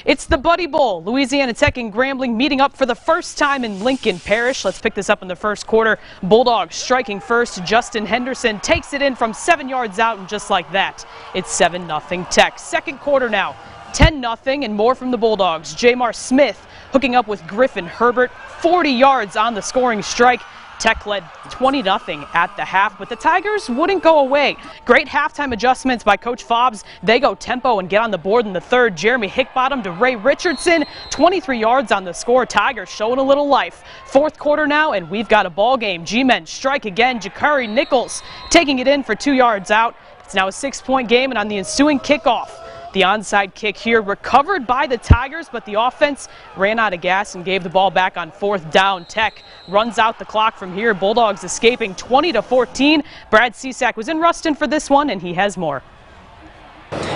It's the Buddy Bowl. Louisiana Tech and Grambling meeting up for the first time in Lincoln Parish. Let's pick this up in the first quarter. Bulldogs striking first. Justin Henderson takes it in from 7 yards out, and just like that, it's 7-0 Tech. Second quarter now, 10-0 and more from the Bulldogs. Jamar Smith hooking up with Griffin Herbert, 40 yards on the scoring strike. Tech led 20-0 at the half, but the Tigers wouldn't go away. Great halftime adjustments by Coach Fobbs. They go tempo and get on the board in the third. Jeremy Hickbottom to Ray Richardson, 23 yards on the score. Tigers showing a little life. Fourth quarter now, and we've got a ball game. G-men strike again. Jakari Nichols taking it in for 2 yards out. It's now a 6-point game, and on the ensuing kickoff, the onside kick here recovered by the Tigers, but the offense ran out of gas and gave the ball back on fourth down. Tech runs out the clock from here. Bulldogs escaping 20-14. Brad Cisak was in Ruston for this one, and he has more.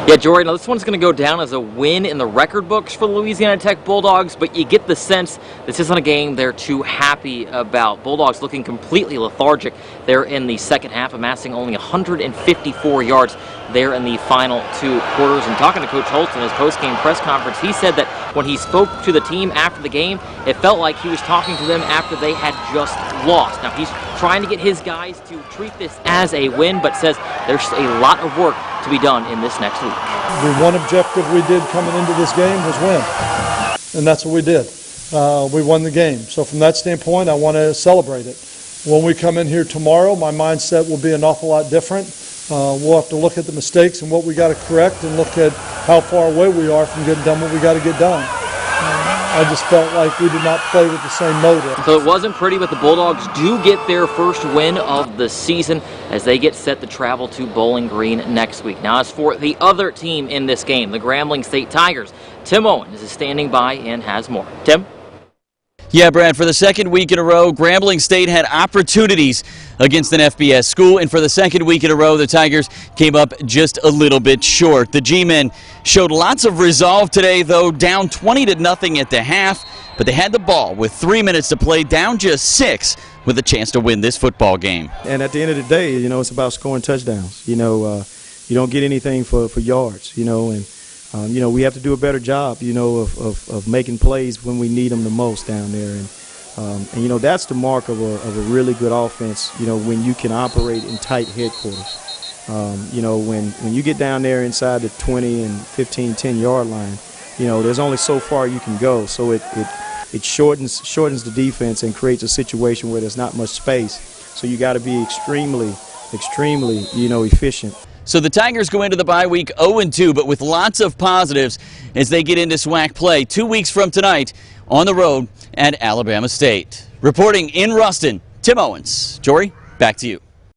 Yeah, Jory, now this one's going to go down as a win in the record books for the Louisiana Tech Bulldogs, but you get the sense this isn't a game they're too happy about. Bulldogs looking completely lethargic there in the second half, amassing only 154 yards there in the final 2 quarters. And talking to Coach Holtz in his post-game press conference, he said that when he spoke to the team after the game, it felt like he was talking to them after they had just lost. Now, he's trying to get his guys to treat this as a win, but says there's a lot of work to be done in this next week. The one objective we did coming into this game was win, and that's what we did. We won the game. So from that standpoint, I want to celebrate it. When we come in here tomorrow, my mindset will be an awful lot different. We'll have to look at the mistakes and what we got to correct and look at how far away we are from getting done what we got to get done. I just felt like we did not play with the same motive. So it wasn't pretty, but the Bulldogs do get their first win of the season as they get set to travel to Bowling Green next week. Now, as for the other team in this game, the Grambling State Tigers, Tim Owens is standing by and has more. Tim? Yeah, Brad, for the second week in a row, Grambling State had opportunities against an FBS school, and for the second week in a row, the Tigers came up just a little bit short. The G-men showed lots of resolve today, though, down 20-0 at the half, but they had the ball with 3 minutes to play, down just 6, with a chance to win this football game. And at the end of the day, you know, it's about scoring touchdowns. You know, you don't get anything for yards, you know, and you know, we have to do a better job, you know, of making plays when we need them the most down there. And you know, that's the mark of a really good offense, you know, when you can operate in tight headquarters. You know, when you get down there inside the 20 and 15, 10-yard line, you know, there's only so far you can go. So it shortens the defense and creates a situation where there's not much space. So you got to be extremely, you know, efficient. So the Tigers go into the bye week 0-2, but with lots of positives as they get into SWAC play 2 weeks from tonight on the road at Alabama State. Reporting in Ruston, Tim Owens. Jory, back to you.